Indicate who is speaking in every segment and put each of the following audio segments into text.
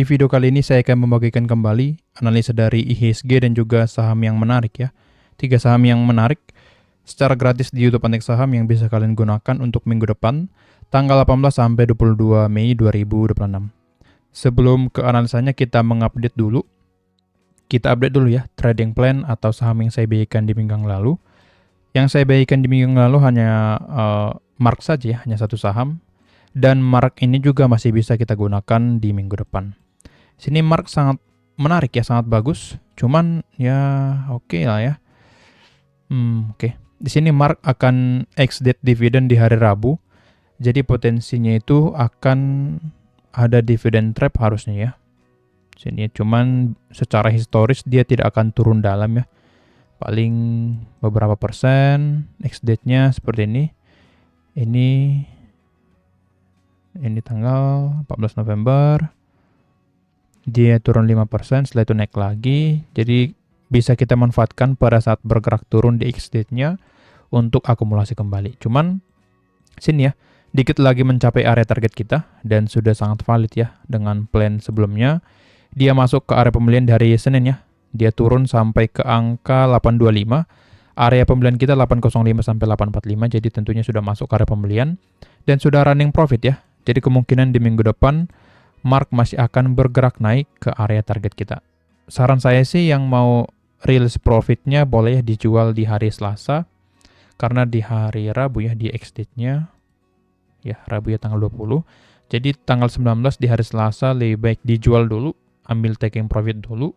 Speaker 1: Di video kali ini saya akan membagikan kembali analisa dari IHSG dan juga saham yang menarik ya. 3 saham yang menarik secara gratis di YouTube Antek Saham yang bisa kalian gunakan untuk minggu depan, tanggal 18 sampai 22 Mei 2026. Sebelum ke analisanya kita mengupdate dulu. Kita update dulu ya trading plan atau saham yang saya bagikan di minggu yang lalu. Yang saya bagikan di minggu yang lalu hanya mark saja ya, hanya satu saham. Dan mark ini juga masih bisa kita gunakan di minggu depan. Sini mark sangat menarik ya, sangat bagus. Cuman ya oke lah ya. Oke. Di sini mark akan ex-date dividend di hari Rabu. Jadi potensinya itu akan ada dividend trap harusnya ya. Sini cuman secara historis dia tidak akan turun dalam ya. Paling beberapa persen. Ex-date-nya seperti ini. Ini tanggal 14 November. Dia turun 5%, setelah itu naik lagi. Jadi bisa kita manfaatkan pada saat bergerak turun di X-date-nya untuk akumulasi kembali. Cuman sini ya, dikit lagi mencapai area target kita dan sudah sangat valid ya dengan plan sebelumnya. Dia masuk ke area pembelian di hari Senin ya. Dia turun sampai ke angka 825. Area pembelian kita 805 sampai 845, jadi tentunya sudah masuk ke area pembelian dan sudah running profit ya. Jadi kemungkinan di minggu depan mark masih akan bergerak naik ke area target kita. Saran saya sih yang mau release profitnya boleh dijual di hari Selasa, karena di hari Rabu ya di ex-date-nya ya Rabu ya tanggal 20. Jadi tanggal 19 di hari Selasa lebih baik dijual dulu, ambil taking profit dulu,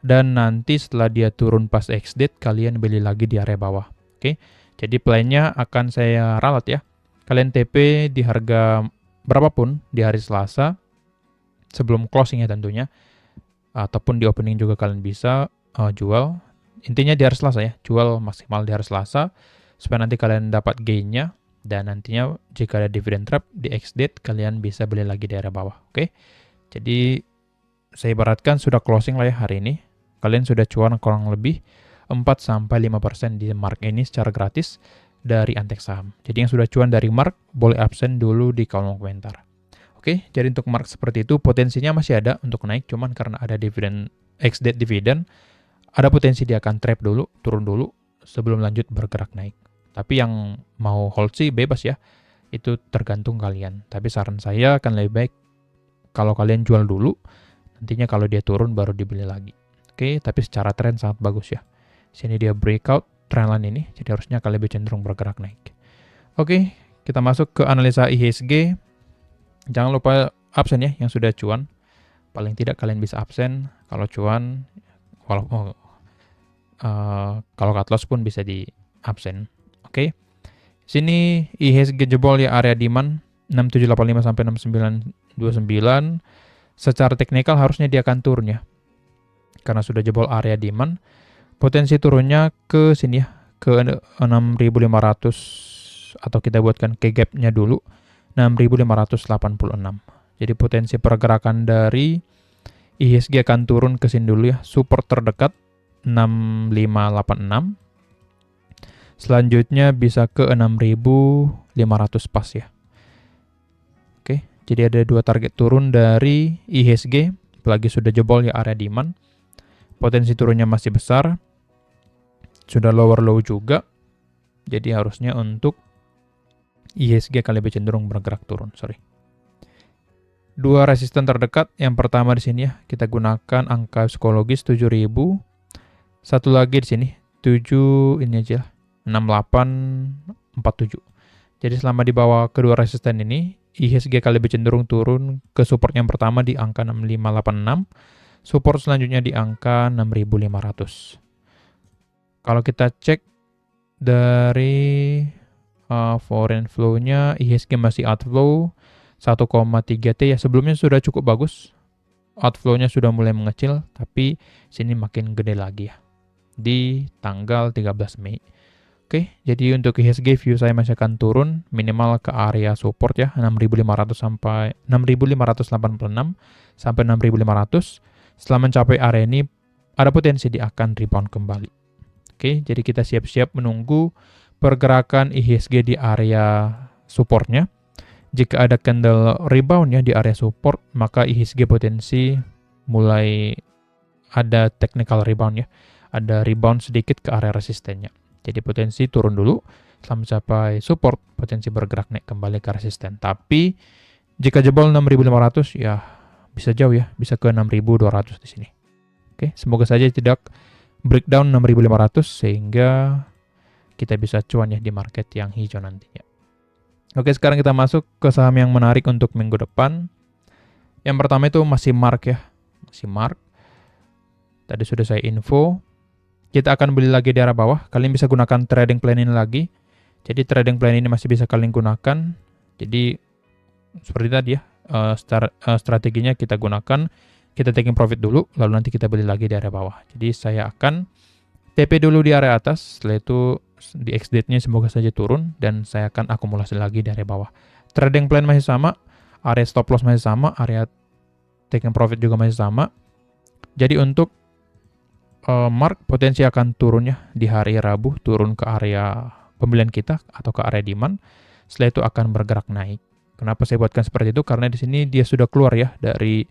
Speaker 1: dan nanti setelah dia turun pas ex-date kalian beli lagi di area bawah. Oke. Jadi plan-nya akan saya ralat ya. Kalian TP di harga berapapun di hari Selasa sebelum closing ya tentunya, ataupun di opening juga kalian bisa jual. Intinya di hari Selasa ya, jual maksimal di hari Selasa supaya nanti kalian dapat gain-nya, dan nantinya jika ada dividend trap di ex-date kalian bisa beli lagi di area bawah. Oke. Jadi saya ibaratkan sudah closing lah ya hari ini. Kalian sudah cuan kurang lebih 4-5% di mark ini secara gratis dari Antek Saham. Jadi yang sudah cuan dari mark boleh absen dulu di kolom komentar. Oke, jadi untuk mark seperti itu potensinya masih ada untuk naik, cuman karena ada dividend ex-date dividend, ada potensi dia akan trap dulu, turun dulu sebelum lanjut bergerak naik. Tapi yang mau hold sih bebas ya, itu tergantung kalian. Tapi saran saya akan lebih baik kalau kalian jual dulu, nantinya kalau dia turun baru dibeli lagi. Oke, tapi secara tren sangat bagus ya. Sini dia breakout trendline ini, jadi harusnya akan lebih cenderung bergerak naik. Oke, kita masuk ke analisa IHSG. Jangan lupa absen ya yang sudah cuan. Paling tidak kalian bisa absen kalau cuan. Kalau cut loss pun bisa di absen. Oke. Sini IHSG jebol ya area demand 6785 sampai 6929. Secara teknikal harusnya dia akan turun ya. Karena sudah jebol area demand. Potensi turunnya ke sini ya, ke 6500 atau kita buatkan key gap-nya dulu 6586. Jadi potensi pergerakan dari IHSG akan turun ke sini dulu ya. Support terdekat 6586. Selanjutnya bisa ke 6500 pas ya. Oke, jadi ada 2 target turun dari IHSG, apalagi sudah jebol ya area demand. Potensi turunnya masih besar. Sudah lower low juga. Jadi harusnya untuk IHSG akan lebih cenderung bergerak turun, 2 resisten terdekat, yang pertama di sini ya, kita gunakan angka psikologis 7000. Satu lagi di sini 7 ini aja 6847. Jadi selama di bawah kedua resisten ini, IHSG akan lebih cenderung turun ke support yang pertama di angka 6586, support selanjutnya di angka 6500. Kalau kita cek dari foreign flow-nya, IHSG masih outflow 1,3 T ya. Sebelumnya sudah cukup bagus. Outflow-nya sudah mulai mengecil, tapi sini makin gede lagi ya. Di tanggal 13 Mei. Oke, jadi untuk IHSG view saya masih akan turun minimal ke area support ya, 6500 sampai 6586 sampai 6500. Setelah mencapai area ini ada potensi dia akan rebound kembali. Oke, jadi kita siap-siap menunggu pergerakan IHSG di area supportnya. Jika ada candle rebound ya di area support, maka IHSG potensi mulai ada technical rebound ya. Ada rebound sedikit ke area resistennya. Jadi potensi turun dulu, setelah mencapai support, potensi bergerak naik kembali ke resisten. Tapi jika jebol 6.500 ya bisa jauh ya, bisa ke 6.200 di sini. Oke, semoga saja tidak breakdown 6.500 sehingga kita bisa cuan ya di market yang hijau nantinya. Oke, sekarang kita masuk ke saham yang menarik untuk minggu depan. Yang pertama itu masih Mark ya. Masih Mark. Tadi sudah saya info. Kita akan beli lagi di arah bawah. Kalian bisa gunakan trading plan ini lagi. Jadi trading plan ini masih bisa kalian gunakan. Jadi seperti tadi ya. Strateginya kita gunakan. Kita taking profit dulu. Lalu nanti kita beli lagi di area bawah. Jadi saya akan TP dulu di area atas. Setelah itu di ex-date-nya semoga saja turun dan saya akan akumulasi lagi dari bawah. Trading plan masih sama, area stop loss masih sama, area taking profit juga masih sama. Jadi untuk Mark potensi akan turunnya di hari Rabu, turun ke area pembelian kita atau ke area demand. Setelah itu akan bergerak naik. Kenapa saya buatkan seperti itu? Karena di sini dia sudah keluar ya dari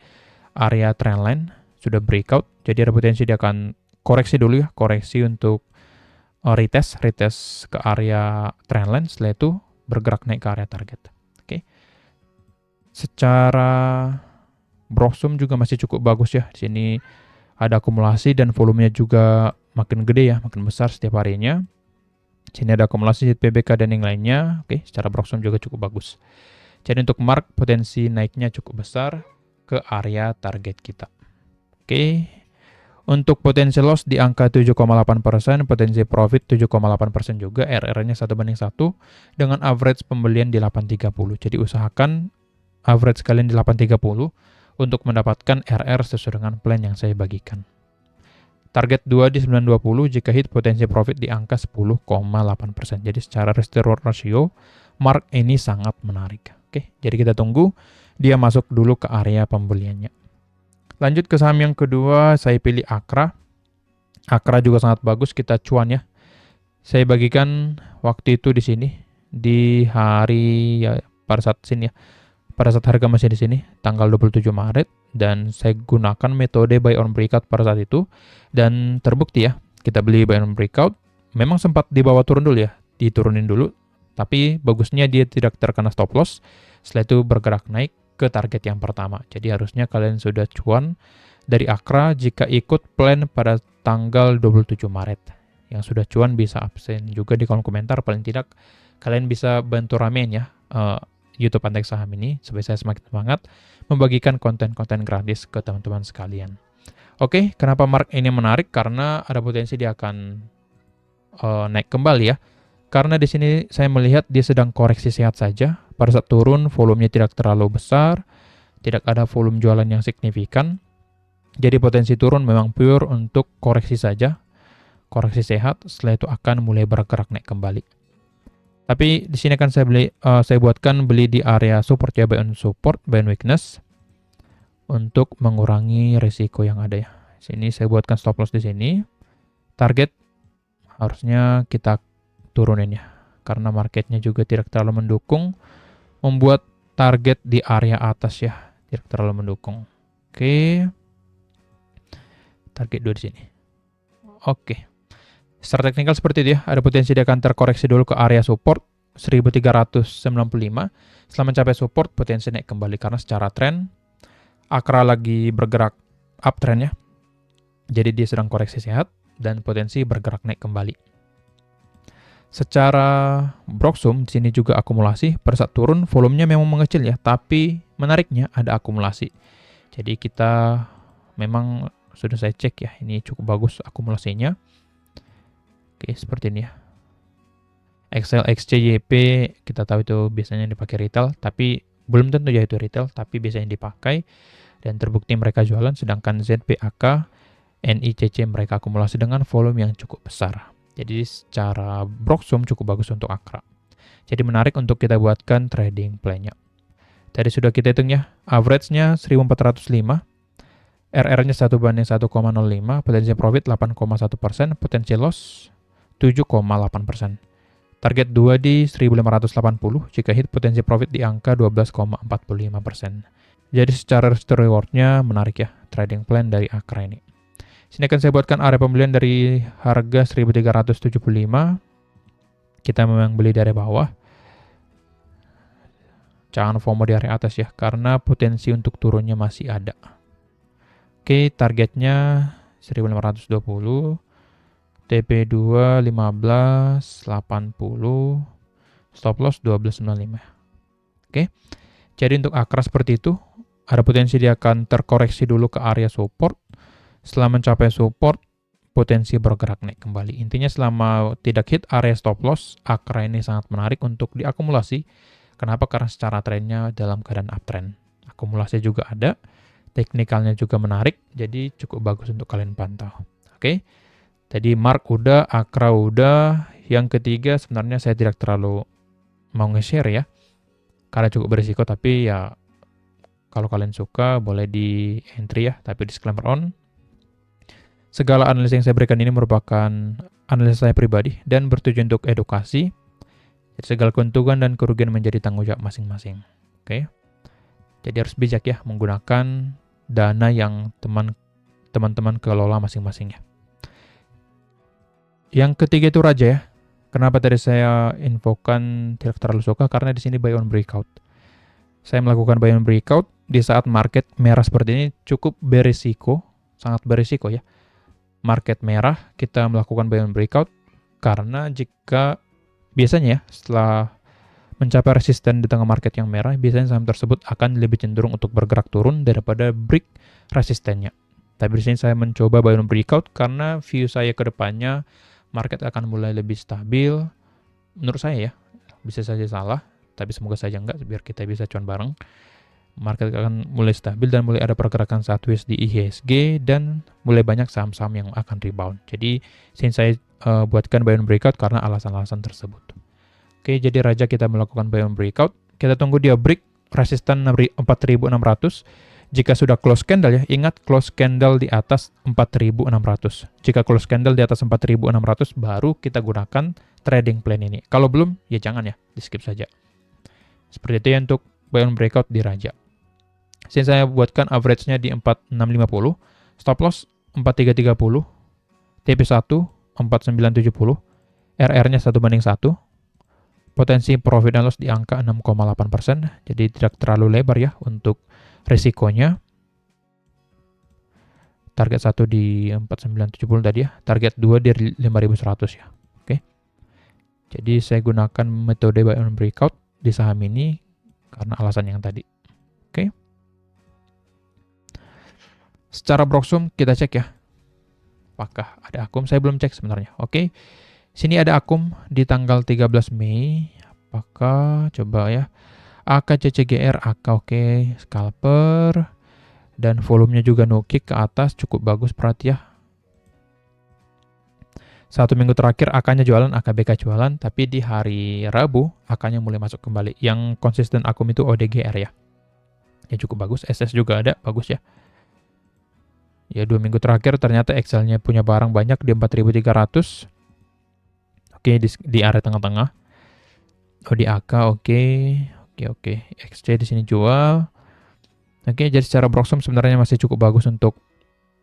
Speaker 1: area trendline, sudah breakout. Jadi ada potensi dia akan koreksi dulu ya, koreksi untuk retest ke area trendline, setelah itu bergerak naik ke area target. Oke. Secara Broksum juga masih cukup bagus ya. Di sini ada akumulasi dan volumenya juga makin gede ya, makin besar setiap harinya. Di sini ada akumulasi PBK dan yang lainnya. Oke, secara Broksum juga cukup bagus. Jadi untuk Mark potensi naiknya cukup besar ke area target kita. Oke. Untuk potensi loss di angka 7,8%, potensi profit 7,8% juga, RR-nya 1:1 dengan average pembelian di 830. Jadi usahakan average kalian di 830 untuk mendapatkan RR sesuai dengan plan yang saya bagikan. Target 2 di 920, jika hit potensi profit di angka 10,8%. Jadi secara risk reward ratio, Mark ini sangat menarik. Oke, jadi kita tunggu dia masuk dulu ke area pembeliannya. Lanjut ke saham yang kedua, saya pilih Akra. Akra juga sangat bagus, kita cuan ya. Saya bagikan waktu itu di sini, di hari ya pada saat sini ya. Pada saat harga masih di sini, tanggal 27 Maret dan saya gunakan metode buy on breakout pada saat itu dan terbukti ya. Kita beli buy on breakout, memang sempat dibawa turun dulu ya, diturunin dulu, tapi bagusnya dia tidak terkena stop loss. Setelah itu bergerak naik ke target yang pertama. Jadi harusnya kalian sudah cuan dari Akra jika ikut plan pada tanggal 27 Maret. Yang sudah cuan bisa absen juga di kolom komentar. Paling tidak kalian bisa bantu ramein ya YouTube Antek Saham ini supaya saya semakin semangat membagikan konten-konten gratis ke teman-teman sekalian. Oke, kenapa Mark ini menarik? Karena ada potensi dia akan naik kembali ya. Karena di sini saya melihat dia sedang koreksi sehat saja. Pada saat turun, volumenya tidak terlalu besar, tidak ada volume jualan yang signifikan. Jadi potensi turun memang pure untuk koreksi saja, koreksi sehat. Setelah itu akan mulai bergerak naik kembali. Tapi di sini kan saya buatkan beli di area support ya, buy on support, buy on weakness untuk mengurangi risiko yang ada ya. Sini saya buatkan stop loss di sini. Target harusnya kita turunin ya, karena marketnya juga tidak terlalu mendukung. Membuat target di area atas ya, tidak terlalu mendukung. Oke. Target 2 di sini. Oke. Secara teknikal seperti itu ya, ada potensi dia akan terkoreksi dulu ke area support 1395. Setelah mencapai support, potensi naik kembali karena secara tren Akra lagi bergerak uptrend ya. Jadi dia sedang koreksi sehat dan potensi bergerak naik kembali. Secara Broksum di sini juga akumulasi. Pada saat turun volumenya memang mengecil ya, tapi menariknya ada akumulasi. Jadi kita memang sudah saya cek ya, ini cukup bagus akumulasinya. Oke, seperti ini ya. XL, XC, YP kita tahu itu biasanya dipakai retail, tapi belum tentu ya itu retail, tapi biasanya dipakai dan terbukti mereka jualan. Sedangkan ZPAK, NICC mereka akumulasi dengan volume yang cukup besar. Jadi secara Broksum cukup bagus untuk Akra. Jadi menarik untuk kita buatkan trading plan-nya. Tadi sudah kita hitung ya, average-nya 1405, RR-nya 1:1,05, potensi profit 8,1%, potensi loss 7,8%. Target 2 di 1580, jika hit potensi profit di angka 12,45%. Jadi secara risk to reward-nya menarik ya, trading plan dari Akra ini. Sini akan saya buatkan area pembelian dari harga 1375. Kita memang beli dari bawah. Jangan FOMO di area atas ya, karena potensi untuk turunnya masih ada. Oke, targetnya 1520. TP2 15 80, stop loss 1295. Oke. Jadi untuk Akra seperti itu, ada potensi dia akan terkoreksi dulu ke area support. Setelah mencapai support, potensi bergerak naik kembali. Intinya selama tidak hit area stop loss, Akra ini sangat menarik untuk diakumulasi. Kenapa? Karena secara trennya dalam keadaan uptrend. Akumulasi juga ada, teknikalnya juga menarik, jadi cukup bagus untuk kalian pantau. Oke. Tadi Mark udah, Akra udah. Yang ketiga sebenarnya saya tidak terlalu mau nge-share ya, karena cukup berisiko, tapi ya kalau kalian suka boleh di entry ya, tapi disclaimer on. Segala analisa yang saya berikan ini merupakan analisa saya pribadi dan bertujuan untuk edukasi. Jadi segala keuntungan dan kerugian menjadi tanggung jawab masing-masing. Oke. Jadi harus bijak ya menggunakan dana yang teman-teman kelola masing-masing ya. Yang ketiga itu Raja ya. Kenapa tadi saya infokan tidak terlalu suka? Karena di sini buy on breakout. Saya melakukan buy on breakout di saat market merah seperti ini cukup berisiko, sangat berisiko ya. Market merah kita melakukan buy on breakout karena jika biasanya ya setelah mencapai resisten di tengah market yang merah, biasanya saham tersebut akan lebih cenderung untuk bergerak turun daripada break resistennya. Tapi di sini saya mencoba buy on breakout karena view saya ke depannya market akan mulai lebih stabil. Menurut saya ya, bisa saja salah, tapi semoga saja enggak, biar kita bisa cuan bareng. Market akan mulai stabil dan mulai ada pergerakan sideways di IHSG dan mulai banyak saham-saham yang akan rebound. Jadi sini saya buatkan buy on breakout karena alasan-alasan tersebut. Oke, jadi Raja kita melakukan buy on breakout. Kita tunggu dia break resisten 4600. Jika sudah close candle ya, ingat close candle di atas 4600. Jika close candle di atas 4600 baru kita gunakan trading plan ini. Kalau belum, ya jangan ya, di skip saja. Seperti itu ya untuk buy on breakout di Raja. Sini saya buatkan average-nya di 4650, stop loss 4330, TP1 4970, RR-nya 1:1. Potensi profit and loss di angka 6,8%, jadi tidak terlalu lebar ya untuk risikonya. Target 1 di 4970 tadi ya, target 2 di 5100 ya. Oke. Jadi saya gunakan metode buy on breakout di saham ini karena alasan yang tadi. Oke. Secara Broksum kita cek ya. Apakah ada akum? Saya belum cek sebenarnya. Oke. Sini ada akum di tanggal 13 Mei. Apakah coba ya. AKCCGR, AK oke, scalper, dan volumenya juga no kick ke atas, cukup bagus perhati ya. 1 minggu terakhir AK-nya jualan, AKBK jualan, tapi di hari Rabu AK-nya mulai masuk kembali. Yang konsisten akum itu ODGR ya. Ya cukup bagus, SS juga ada, bagus ya. Ya 2 minggu terakhir ternyata Excel-nya punya barang banyak di 4300. Oke, di area tengah-tengah. Oh di AK oke. Oke. XC di sini jual. Oke, jadi secara Broksum sebenarnya masih cukup bagus untuk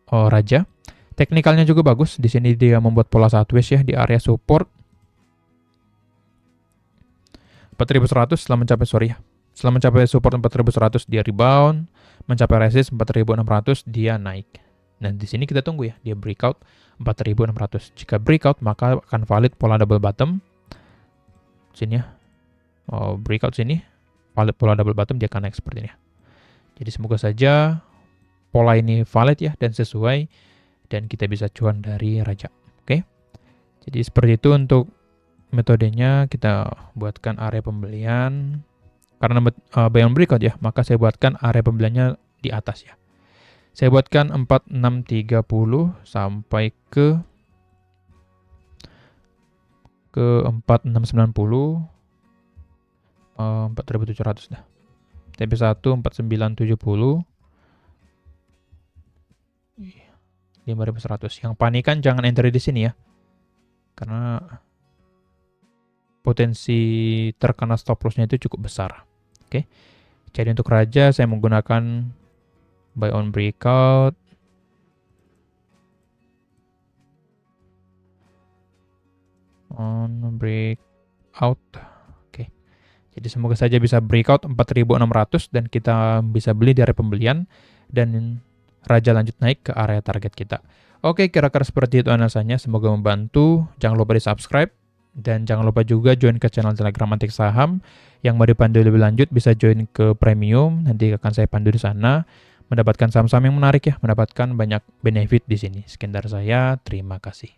Speaker 1: Raja. Teknikalnya juga bagus. Di sini dia membuat pola sideways ya di area support 4100 setelah mencapai support 4100 dia rebound, mencapai resist 4600 dia naik. Nah, di sini kita tunggu ya, dia breakout 4600. Jika breakout maka akan valid pola double bottom. Sini ya. Breakout sini valid pola double bottom, dia akan naik seperti ini. Jadi semoga saja pola ini valid ya dan sesuai dan kita bisa cuan dari Raja. Oke. Jadi seperti itu untuk metodenya. Kita buatkan area pembelian karena buy on breakout ya, maka saya buatkan area pembeliannya di atas ya. Saya buatkan 4630 sampai ke 4690. 4700 dah. TP1 4970. 5100. Yang panikan jangan entry di sini ya. Karena potensi terkena stop lossnya itu cukup besar. Oke. Jadi untuk raja saya menggunakan buy on breakout. On breakout. Oke. Jadi semoga saja bisa breakout 4.600 dan kita bisa beli dari pembelian dan raja lanjut naik ke area target kita. Oke, kira-kira seperti itu analisanya. Semoga membantu. Jangan lupa di-subscribe dan jangan lupa juga join ke channel Telegram Antik Saham. Yang mau dipandu lebih lanjut bisa join ke premium. Nanti akan saya pandu di sana. Mendapatkan saham-saham yang menarik ya, mendapatkan banyak benefit di sini. Sekian dari saya, terima kasih.